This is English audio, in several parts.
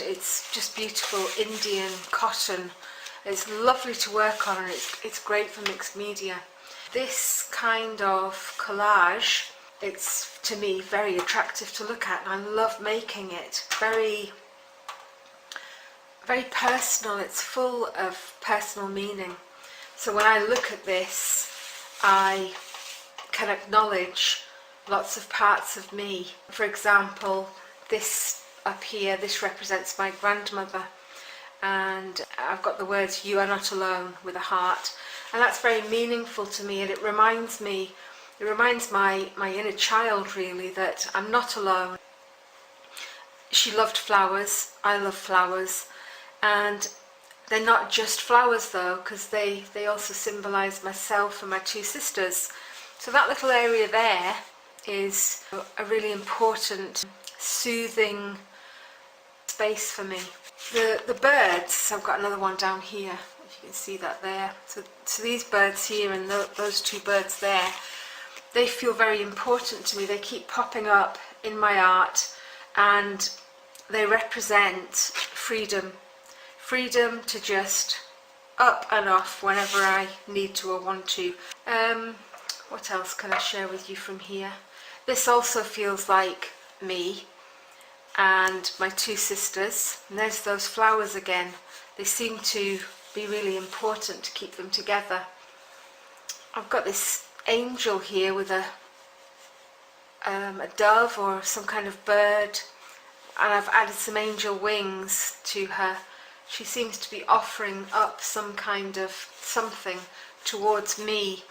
It's just beautiful Indian cotton. It's lovely to work on, and it's great for mixed media. This kind of collage, it's to me very attractive to look at, and I love making it. Very personal. It's full of personal meaning. So when I look at this, I can acknowledge lots of parts of me. For example, this up here, this represents my grandmother, and I've got the words "you are not alone" with a heart, and that's very meaningful to me, and it reminds my inner child really that I'm not alone. She loved flowers, I love flowers, and they're not just flowers though, because they also symbolize myself and my two sisters. So that little area there is a really important, soothing space for me. The birds, I've got another one down here, if you can see that there. So these birds here and those two birds there, they feel very important to me. They keep popping up in my art, and they represent freedom. Freedom to just up and off whenever I need to or want to. What else can I share with you from here? This also feels like me and my two sisters, and there's those flowers again. They seem to be really important to keep them together. I've got this angel here with a dove or some kind of bird, and I've added some angel wings to her. She seems to be offering up some kind of something towards me,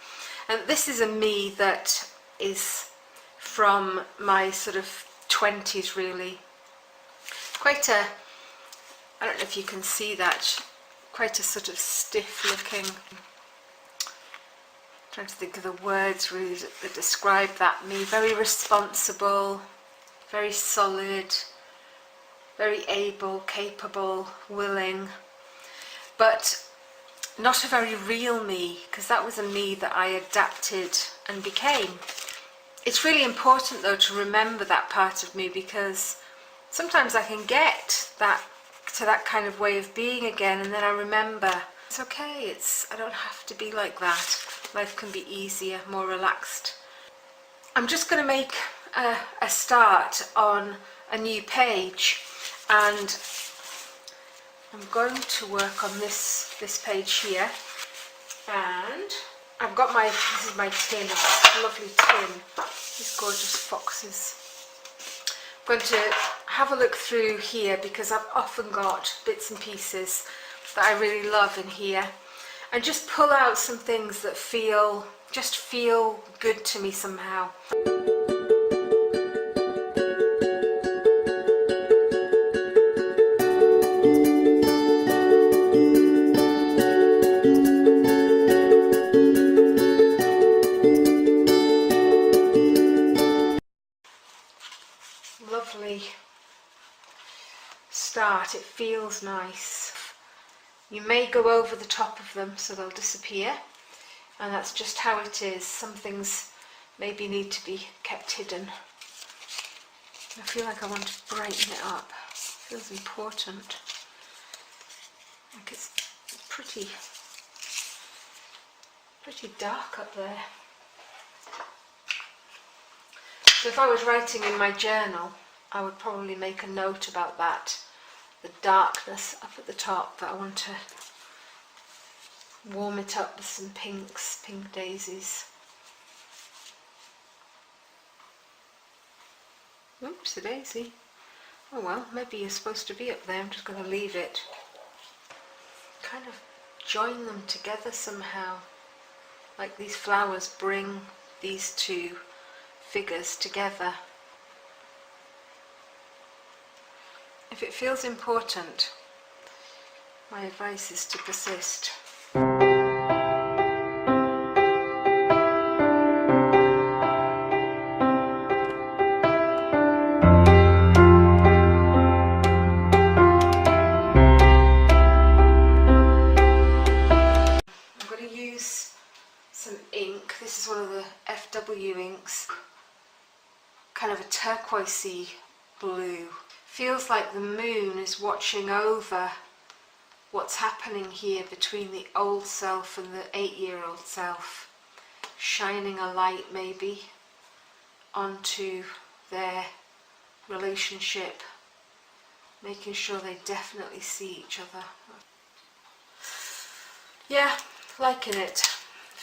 and this is a me that is from my sort of 20s really. Quite a, I don't know if you can see that, quite a sort of stiff looking, trying to think of the words really that describe that me. Very responsible, very solid, very able, capable, willing, but not a very real me, because that was a me that I adapted and became. It's really important though to remember that part of me, because sometimes I can get to that kind of way of being again, and then I remember it's okay, I don't have to be like that. Life can be easier, more relaxed. I'm just going to make a start on a new page, and I'm going to work on this page here, and I've got this is my tin, this lovely tin, these gorgeous foxes. I'm going to have a look through here, because I've often got bits and pieces that I really love in here, and just pull out some things that just feel good to me somehow. Lovely start, it feels nice. You may go over the top of them so they'll disappear, and that's just how it is. Some things maybe need to be kept hidden. I feel like I want to brighten it up. It feels important. Like it's pretty dark up there. So if I was writing in my journal, I would probably make a note about that, the darkness up at the top, that I want to warm it up with some pinks, pink daisies. Oops, a daisy. Oh well, maybe you're supposed to be up there, I'm just going to leave it. Kind of join them together somehow, like these flowers bring these two figures together. If it feels important, my advice is to persist. I'm going to use some ink. This is one of the FW inks, kind of a turquoisey blue. Feels like the moon is watching over what's happening here between the old self and the 8-year-old self, shining a light maybe onto their relationship, making sure they definitely see each other. Yeah, liking it.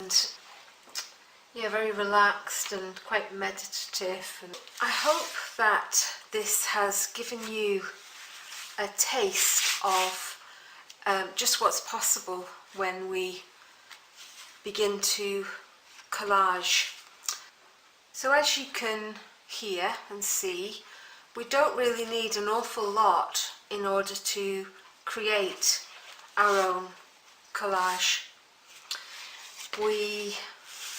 And yeah, very relaxed and quite meditative. And I hope that this has given you a taste of just what's possible when we begin to collage. So as you can hear and see, we don't really need an awful lot in order to create our own collage. We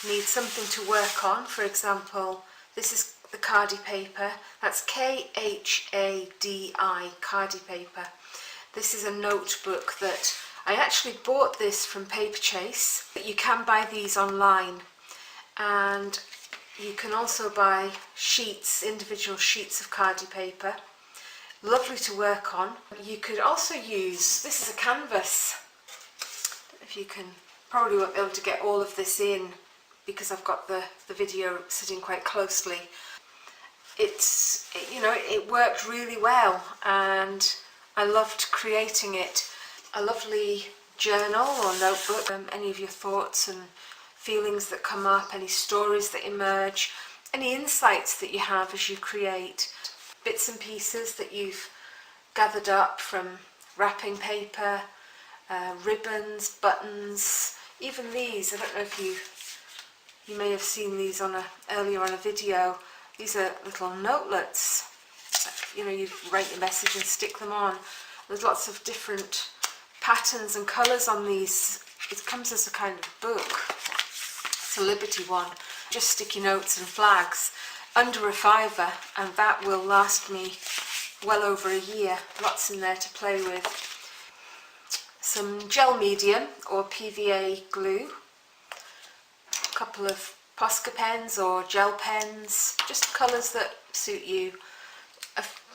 need something to work on. For example, this is the Khadi paper. That's Khadi, Khadi paper. This is a notebook that I actually bought this from Paperchase, but you can buy these online, and you can also buy sheets, individual sheets of Khadi paper. Lovely to work on. You could also use, this is a canvas. If you can, probably won't be able to get all of this in because I've got the video sitting quite closely. It worked really well, and I loved creating it. A lovely journal or notebook, any of your thoughts and feelings that come up, any stories that emerge, any insights that you have as you create, bits and pieces that you've gathered up from wrapping paper, ribbons, buttons, even these. I don't know if you may have seen these earlier on a video. These are little notelets. You write your message and stick them on. There's lots of different patterns and colours on these. It comes as a kind of book. It's a Liberty one. Just sticky notes and flags under a £5, and that will last me well over a year. Lots in there to play with. Some gel medium or PVA glue. A couple of Posca pens or gel pens, just colours that suit you.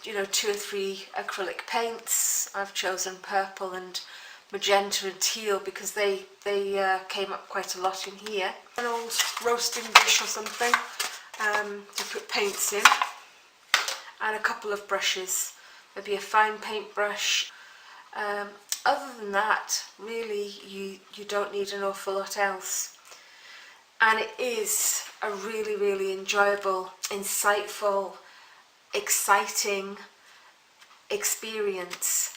2 or 3 acrylic paints. I've chosen purple and magenta and teal because they came up quite a lot in here. An old roasting dish or something to put paints in, and a couple of brushes, maybe a fine paintbrush. Other than that, really you don't need an awful lot else. And it is a really, really enjoyable, insightful, exciting experience.